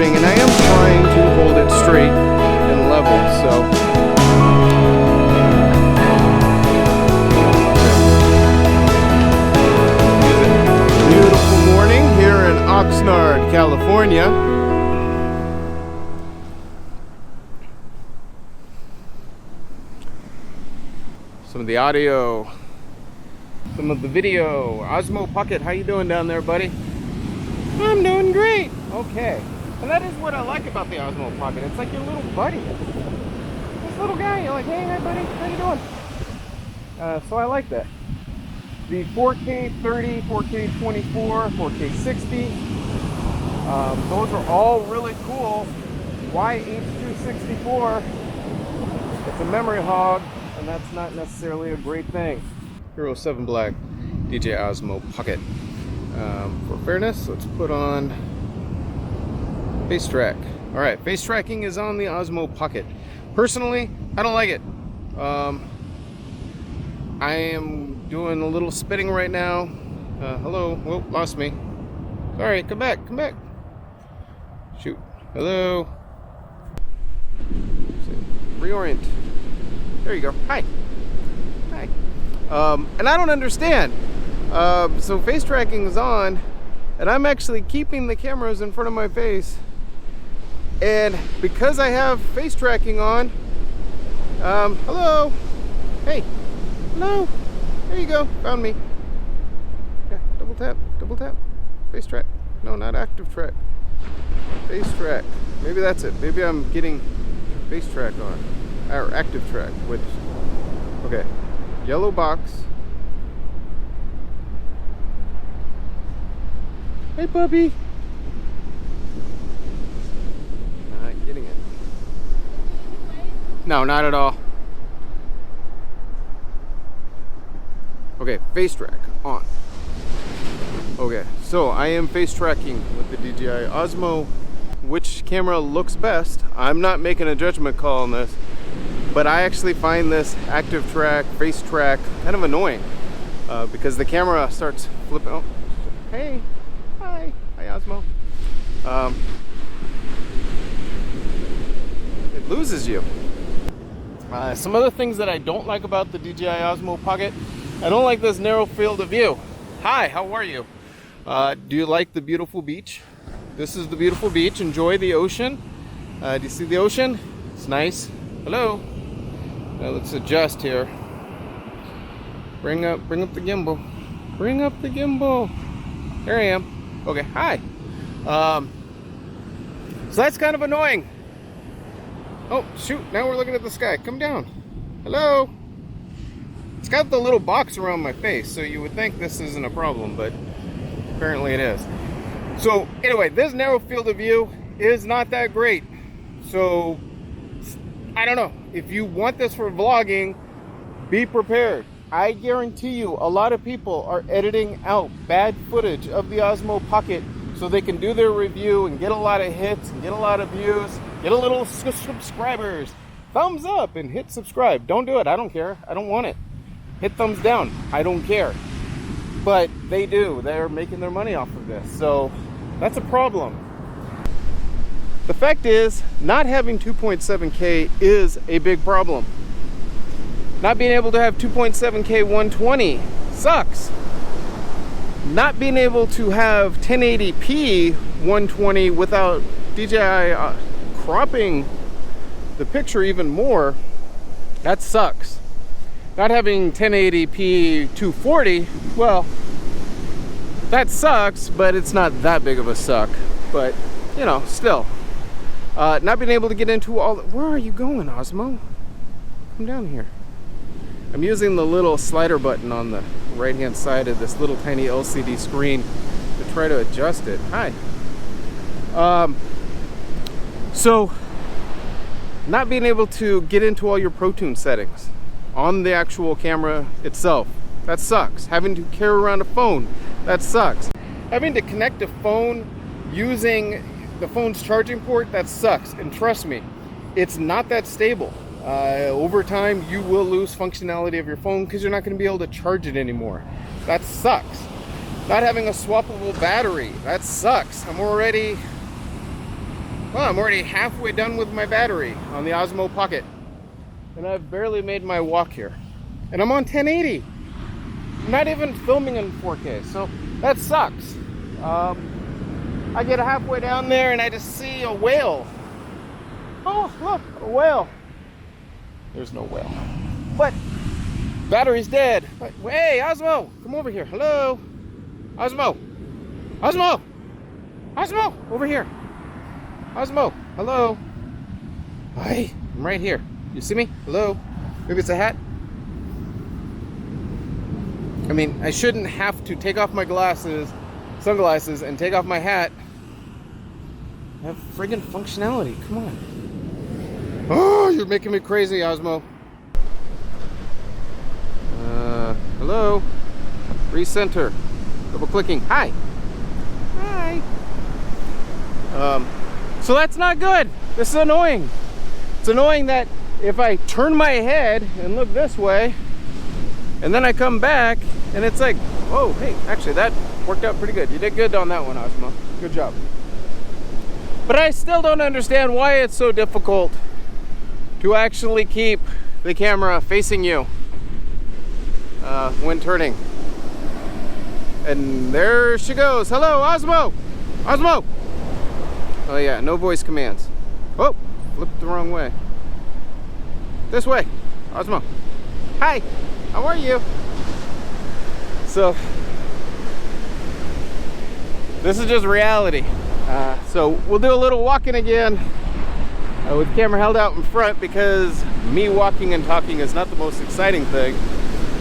morning, and I am trying to hold it straight and level, so. Beautiful morning here in Oxnard, California. Some of the audio, some of the video. Osmo Pocket, how you doing down there, buddy? I'm doing great. Okay. And that is what I like about the Osmo Pocket. It's like your little buddy. This little guy, you're like, hey, hi, buddy, how you doing? So I like that. The 4K 30, 4K 24, 4K 60. Those are all really cool. Why H.264? It's a memory hog, and that's not necessarily a great thing. HERO7 Black, DJI Osmo Pocket. For fairness, let's put on face track. All right, face tracking is on the Osmo Pocket. Personally, I don't like it. I am doing a little spitting right now. Hello, whoa, lost me. Sorry, come back, come back. Shoot, hello. Reorient. There you go, hi. Hi. And I don't understand. So face tracking is on, and I'm actually keeping the cameras in front of my face. And because I have face tracking on, hello, hey, hello, there you go, found me. Yeah, double tap, face track. No, not active track, face track. Maybe that's it. Maybe I'm getting face track on, or active track, which, okay, yellow box. Hey, puppy. Not getting it. No, not at all. Okay, face track on. Okay, so I am face tracking with the DJI Osmo. Which camera looks best? I'm not making a judgment call on this, but I actually find this active track, face track, kind of annoying because the camera starts flipping. Oh, hey. Hi Osmo. It loses you. Some other things that I don't like about the DJI Osmo Pocket. I don't like this narrow field of view. Hi, how are you? Do you like the beautiful beach? This is the beautiful beach. Enjoy the ocean. Do you see the ocean? It's nice. Hello. Now let's adjust here. Bring up the gimbal. Bring up the gimbal. There I am. Okay, hi. So that's kind of annoying. Oh, shoot, now we're looking at the sky. Come down. Hello. It's got the little box around my face, so you would think this isn't a problem, but apparently it is. So anyway, this narrow field of view is not that great. So, I don't know. If you want this for vlogging, be prepared. I guarantee you a lot of people are editing out bad footage of the Osmo Pocket so they can do their review and get a lot of hits and get a lot of views, get a little subscribers. Thumbs up and hit subscribe. Don't do it. I don't care. I don't want it. Hit thumbs down. I don't care. But they do. They're making their money off of this. So that's a problem. The fact is, not having 2.7K is a big problem. Not being able to have 2.7K 120 sucks. Not being able to have 1080p 120 without DJI cropping the picture even more, that sucks. Not having 1080p 240, well, that sucks, but it's not that big of a suck. But, you know, still. Not being able to get into all the... Where are you going, Osmo? Come down here. I'm using the little slider button on the right hand side of this little tiny LCD screen to try to adjust it. Hi. So not being able to get into all your Pro Tune settings on the actual camera itself, that sucks. Having to carry around a phone, that sucks. Having to connect a phone using the phone's charging port, that sucks. And trust me, it's not that stable. Over time, you will lose functionality of your phone because you're not going to be able to charge it anymore. That sucks. Not having a swappable battery, that sucks. I'm already Well, I'm already halfway done with my battery on the Osmo Pocket. And I've barely made my walk here. And I'm on 1080. I'm not even filming in 4K, so that sucks. I get halfway down there and I just see a whale. Oh, look, a whale. There's no whale. But battery's dead. Hey, Osmo, come over here. Hello. Osmo. Osmo. Osmo, over here. Osmo, hello. Hi, I'm right here. You see me? Hello. Maybe it's a hat. I mean, I shouldn't have to take off my sunglasses, and take off my hat. I have friggin' functionality. Come on. Oh, you're making me crazy, Osmo. Hello. Recenter. Double clicking. Hi. Hi. So that's not good. This is annoying. It's annoying that if I turn my head and look this way, and then I come back, and it's like, oh, hey, actually that worked out pretty good. You did good on that one, Osmo. Good job. But I still don't understand why it's so difficult to actually keep the camera facing you when turning. And there she goes. Hello, Osmo! Osmo! Oh yeah, no voice commands. Oh, flipped the wrong way. This way, Osmo. Hi, how are you? So, this is just reality. So we'll do a little walking again with the camera held out in front, because me walking and talking is not the most exciting thing.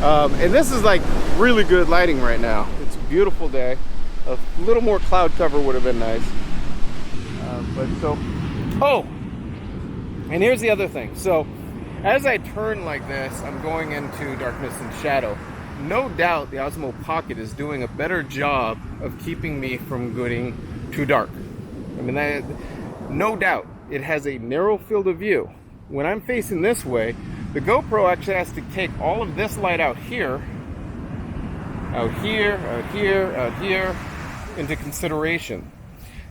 And this is like really good lighting right now. It's a beautiful day. A little more cloud cover would have been nice. Oh, and here's the other thing. So as I turn like this, I'm going into darkness and shadow. No doubt the Osmo Pocket is doing a better job of keeping me from getting too dark. I mean, no doubt it has a narrow field of view. When I'm facing this way, the GoPro actually has to take all of this light out here, out here, out here, out here, into consideration.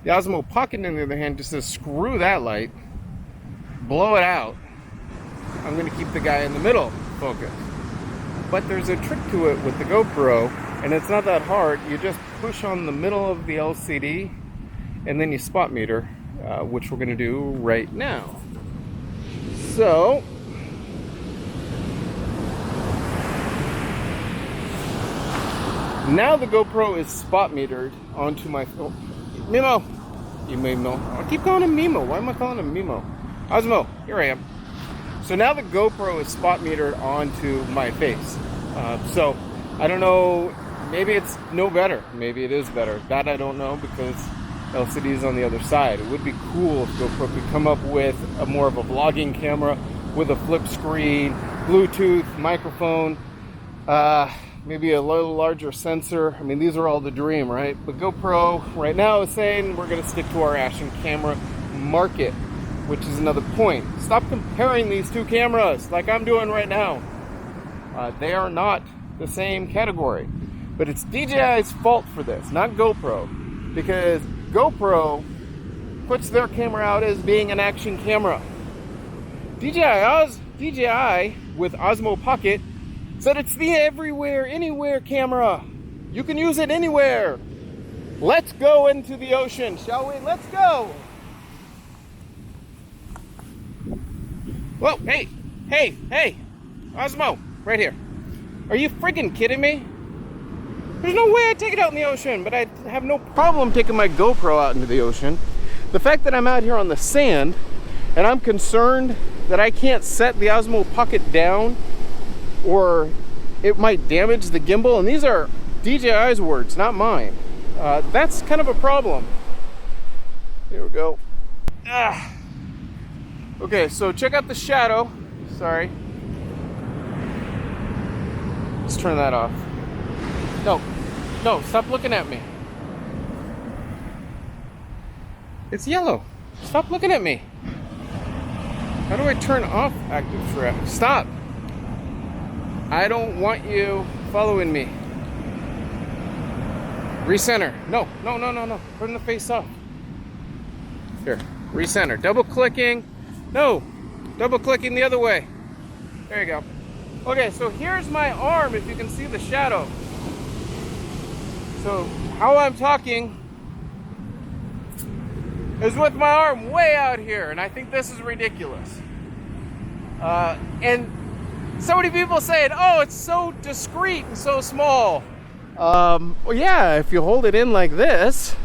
The Osmo Pocket, on the other hand, just says screw that light, blow it out. I'm going to keep the guy in the middle focused. But there's a trick to it with the GoPro, and it's not that hard. You just push on the middle of the LCD, and then you spot meter, which we're going to do right now. So, now the GoPro is spot metered onto my Mimo. You Mimo. I keep calling him Mimo. Why am I calling him Mimo? Osmo, here I am. So now the GoPro is spot metered onto my face. So I don't know, maybe it's no better. Maybe it is better. That I don't know, because LCD is on the other side. It would be cool if GoPro could come up with a more of a vlogging camera with a flip screen, Bluetooth, microphone, maybe a little larger sensor. I mean, these are all the dream, right? But GoPro right now is saying we're going to stick to our action camera market, which is another point. Stop comparing these two cameras like I'm doing right now. They are not the same category. But it's DJI's fault for this, not GoPro. Because GoPro puts their camera out as being an action camera. DJI with Osmo Pocket said it's the everywhere, anywhere camera. You can use it anywhere. Let's go into the ocean, shall we? Let's go. Whoa, hey, Osmo, right here. Are you freaking kidding me? There's no way I'd take it out in the ocean, but I have no problem taking my GoPro out into the ocean. The fact that I'm out here on the sand, and I'm concerned that I can't set the Osmo Pocket down, or it might damage the gimbal, and these are DJI's words, not mine. That's kind of a problem. Here we go. Okay, so check out the shadow. Sorry. Let's turn that off. No, stop looking at me. It's yellow. Stop looking at me. How do I turn off active shroud? Stop. I don't want you following me. Recenter. No. Turn the face off. Here, recenter. Double clicking. No, double clicking the other way. There you go. Okay, so here's my arm, if you can see the shadow. So how I'm talking is with my arm way out here, and I think this is ridiculous. And so many people saying, oh, it's so discreet and so small. Well, yeah, if you hold it in like this.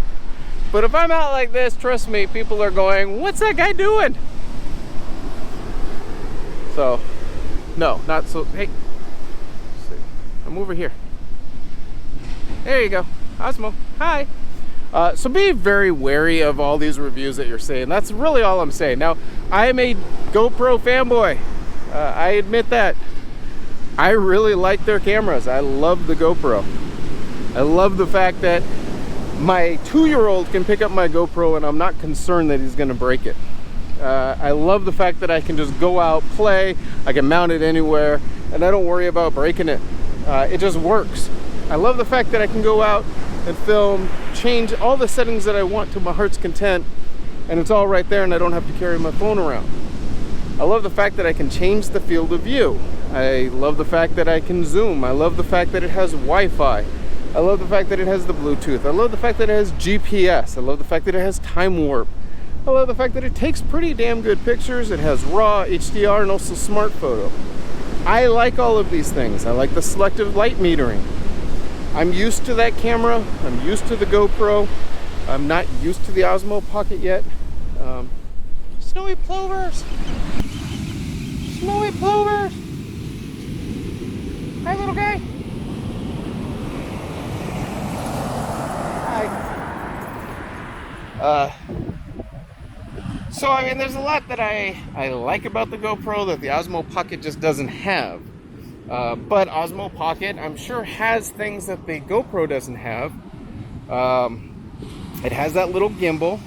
But if I'm out like this, trust me, people are going, what's that guy doing? So, no, not so. Hey, I'm over here. There you go. Osmo, hi. So be very wary of all these reviews that you're saying. That's really all I'm saying. Now, I am a GoPro fanboy. I admit that. I really like their cameras. I love the GoPro. I love the fact that my 2-year-old can pick up my GoPro and I'm not concerned that he's gonna break it. I love the fact that I can just go out, play, I can mount it anywhere, and I don't worry about breaking it. It just works. I love the fact that I can go out and film, change all the settings that I want to my heart's content, and it's all right there and I don't have to carry my phone around. I love the fact that I can change the field of view. I love the fact that I can zoom. I love the fact that it has Wi-Fi. I love the fact that it has the Bluetooth. I love the fact that it has GPS. I love the fact that it has time warp. I love the fact that it takes pretty damn good pictures. It has RAW, HDR, and also smart photo. I like all of these things. I like the selective light metering. I'm used to that camera. I'm used to the GoPro. I'm not used to the Osmo Pocket yet. Snowy plovers. Snowy plovers. Hi, little guy. So I mean, there's a lot that I like about the GoPro that the Osmo Pocket just doesn't have. But Osmo Pocket, I'm sure, has things that the GoPro doesn't have. It has that little gimbal,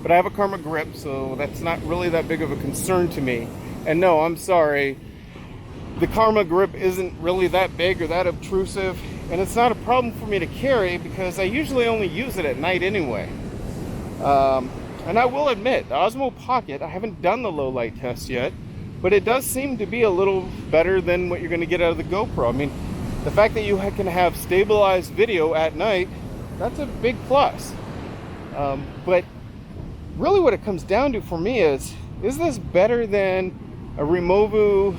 but I have a Karma grip, so that's not really that big of a concern to me. And no, I'm sorry, the Karma grip isn't really that big or that obtrusive, and it's not a problem for me to carry because I usually only use it at night anyway. And I will admit, the Osmo Pocket, I haven't done the low light test yet, but it does seem to be a little better than what you're going to get out of the GoPro. I mean, the fact that you can have stabilized video at night, that's a big plus. But really what it comes down to for me is this better than a Removu,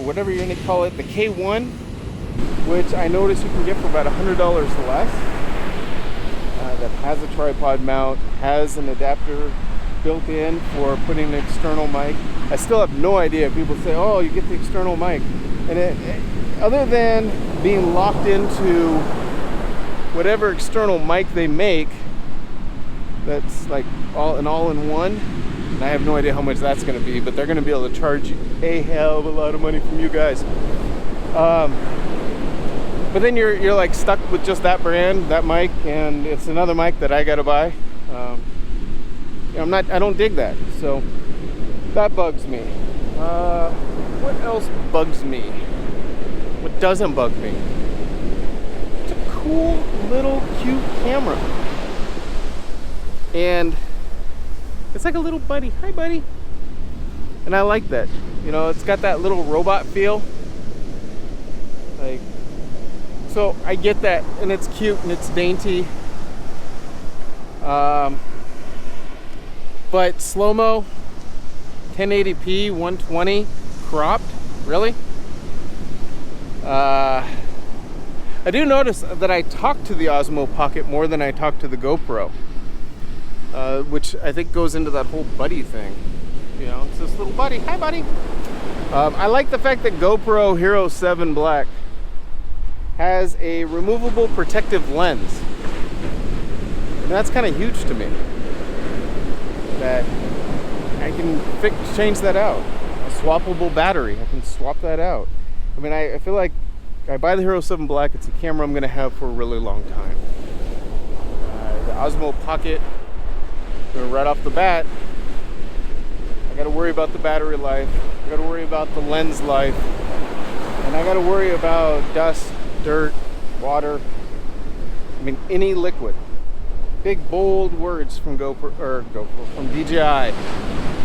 whatever you're going to call it, the K1, which I noticed you can get for about $100 less. That has a tripod mount, has an adapter built in for putting an external mic. I still have no idea. People say, oh, you get the external mic. And other than being locked into whatever external mic they make, that's like an all-in-one, and I have no idea how much that's going to be, but they're going to be able to charge a hell of a lot of money from you guys. But then you're like stuck with just that brand, that mic, and it's another mic that I gotta buy. I don't dig that, so that bugs me. What else bugs me? What doesn't bug me? It's a cool little cute camera, and it's like a little buddy. Hi, buddy. And I like that. You know, it's got that little robot feel. Like. So I get that, and it's cute and it's dainty. But slow-mo, 1080p, 120, cropped, really? I do notice that I talk to the Osmo Pocket more than I talk to the GoPro, which I think goes into that whole buddy thing. You know, it's this little buddy. Hi, buddy. I like the fact that GoPro HERO7 Black has a removable protective lens, and that's kind of huge to me, that I can change that out. A swappable battery, I can swap that out. I mean, I feel like I buy the HERO7 Black, it's a camera I'm going to have for a really long time. The Osmo Pocket, right off the bat, I got to worry about the battery life, I got to worry about the lens life, and I got to worry about dust, dirt, water, I mean any liquid. big bold words from from DJI.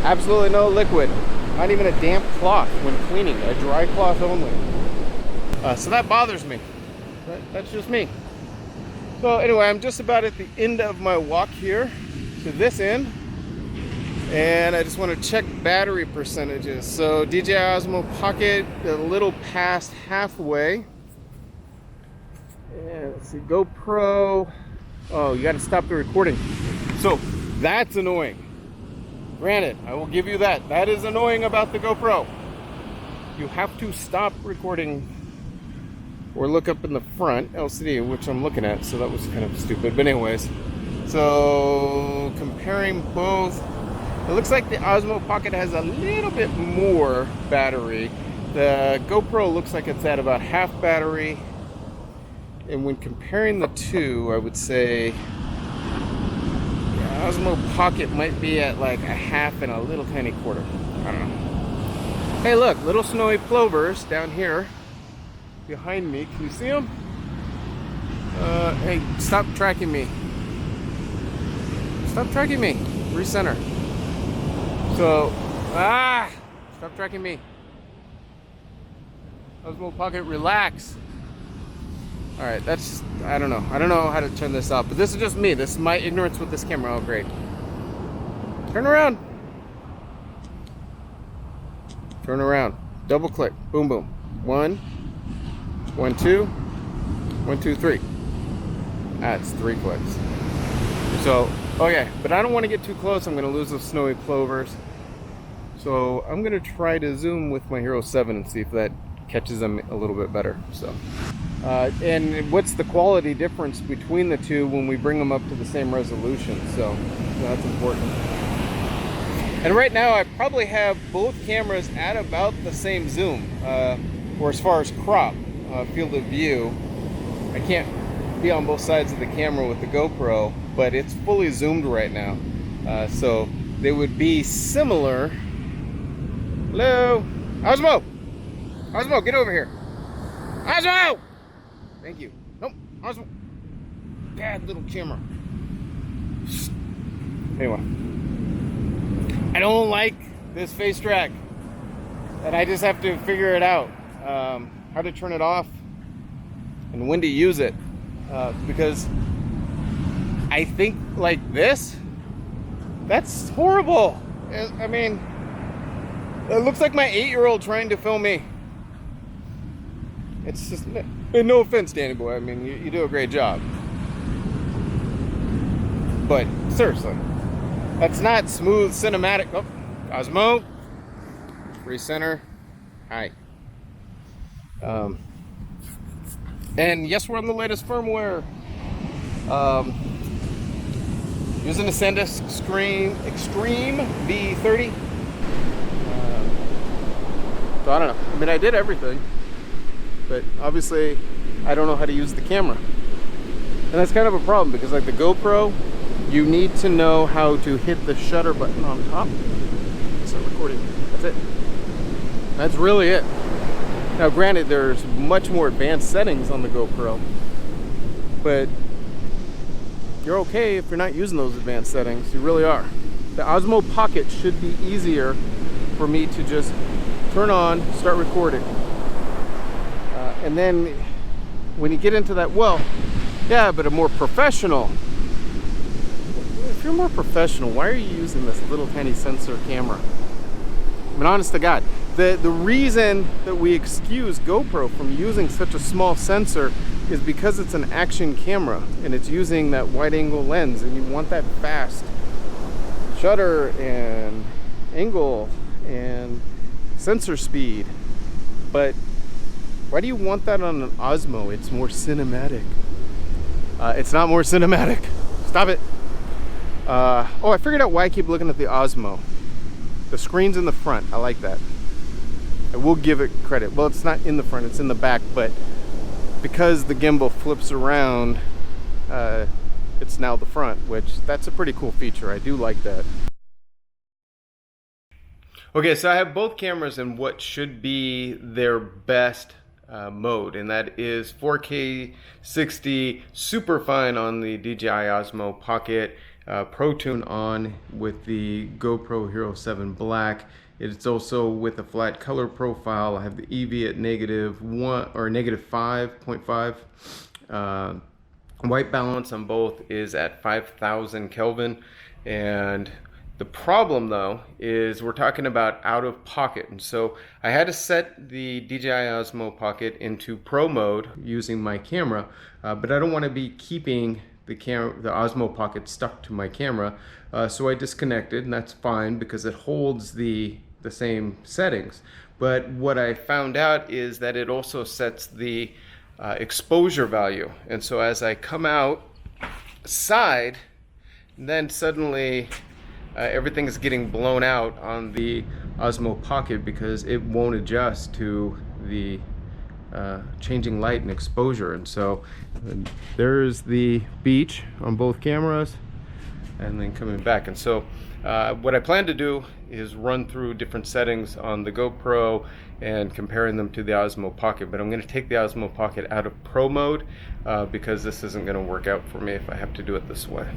Absolutely no liquid, not even a damp cloth when cleaning, a dry cloth only. So that bothers me. That's just me. So anyway, I'm just about at the end of my walk here to this end, and I just want to check battery percentages. So DJI Osmo Pocket, a little past halfway. And let's see, GoPro. Oh, you got to stop the recording. So that's annoying. Granted, I will give you that. That is annoying about the GoPro. You have to stop recording or look up in the front LCD, which I'm looking at, so that was kind of stupid. But anyways, so comparing both, it looks like the Osmo Pocket has a little bit more battery. The GoPro looks like it's at about half battery. And when comparing the two, I would say the Osmo Pocket might be at like a half and a little tiny quarter. I don't know. Hey look, little snowy plovers down here behind me. Can you see them? Hey, stop tracking me. Stop tracking me. Recenter. So, stop tracking me. Osmo Pocket, relax. All right, that's, I don't know how to turn this off, but this is just me. This is my ignorance with this camera. Oh, great. Turn around. Turn around. Double click. Boom, boom. 1, 1, 2, 1, 2, 3. That's 3 clicks. So, okay, but I don't want to get too close. I'm going to lose those snowy plovers. So I'm going to try to zoom with my Hero 7 and see if that catches them a little bit better. So, and what's the quality difference between the two when we bring them up to the same resolution? So that's important. And right now I probably have both cameras at about the same zoom, or as far as crop, field of view. I can't be on both sides of the camera with the GoPro, but it's fully zoomed right now. So they would be similar. Hello? Osmo! Osmo, get over here. Osmo! Thank you. Nope, Osmo. Bad little camera. Anyway. I don't like this face track. And I just have to figure it out. How to turn it off and when to use it. Because I think like this, that's horrible. I mean, it looks like my 8-year-old trying to film me. It's just, no offense, Danny boy. I mean, you do a great job. But seriously, that's not smooth cinematic. Oh, Osmo, recenter. Hi. And yes, we're on the latest firmware. Using the SanDisk Extreme V30. So I don't know. I mean, I did everything, but obviously I don't know how to use the camera. And that's kind of a problem because like the GoPro, you need to know how to hit the shutter button on top. Start recording. That's it. That's really it. Now granted, there's much more advanced settings on the GoPro, but you're okay if you're not using those advanced settings. You really are. The Osmo Pocket should be easier for me to just turn on, start recording. And then when you get into that, well, yeah, but a more professional. If you're more professional, why are you using this little tiny sensor camera? I mean, honest to God, the reason that we excuse GoPro from using such a small sensor is because it's an action camera and it's using that wide angle lens, and you want that fast shutter and angle and sensor speed. But why do you want that on an Osmo? It's more cinematic. It's not more cinematic. Stop it. Oh, I figured out why I keep looking at the Osmo. The screen's in the front. I like that. I will give it credit. Well, it's not in the front, it's in the back, but because the gimbal flips around, it's now the front, which that's a pretty cool feature. I do like that. Okay, so I have both cameras in what should be their best mode, and that is 4K 60 super fine on the DJI Osmo Pocket, Pro Tune on with the GoPro HERO7 Black. It's also with a flat color profile. I have the EV at -1 or -5.5. White balance on both is at 5,000 Kelvin, and the problem though is we're talking about out of pocket, and so I had to set the DJI Osmo Pocket into Pro mode using my camera, but I don't want to be keeping the Osmo Pocket stuck to my camera, so I disconnected, and that's fine because it holds the same settings. But what I found out is that it also sets the exposure value, and so as I come outside, then suddenly everything is getting blown out on the Osmo Pocket because it won't adjust to the changing light and exposure. And so there's the beach on both cameras, and then coming back. And so what I plan to do is run through different settings on the GoPro and comparing them to the Osmo Pocket, but I'm going to take the Osmo Pocket out of Pro mode because this isn't going to work out for me if I have to do it this way.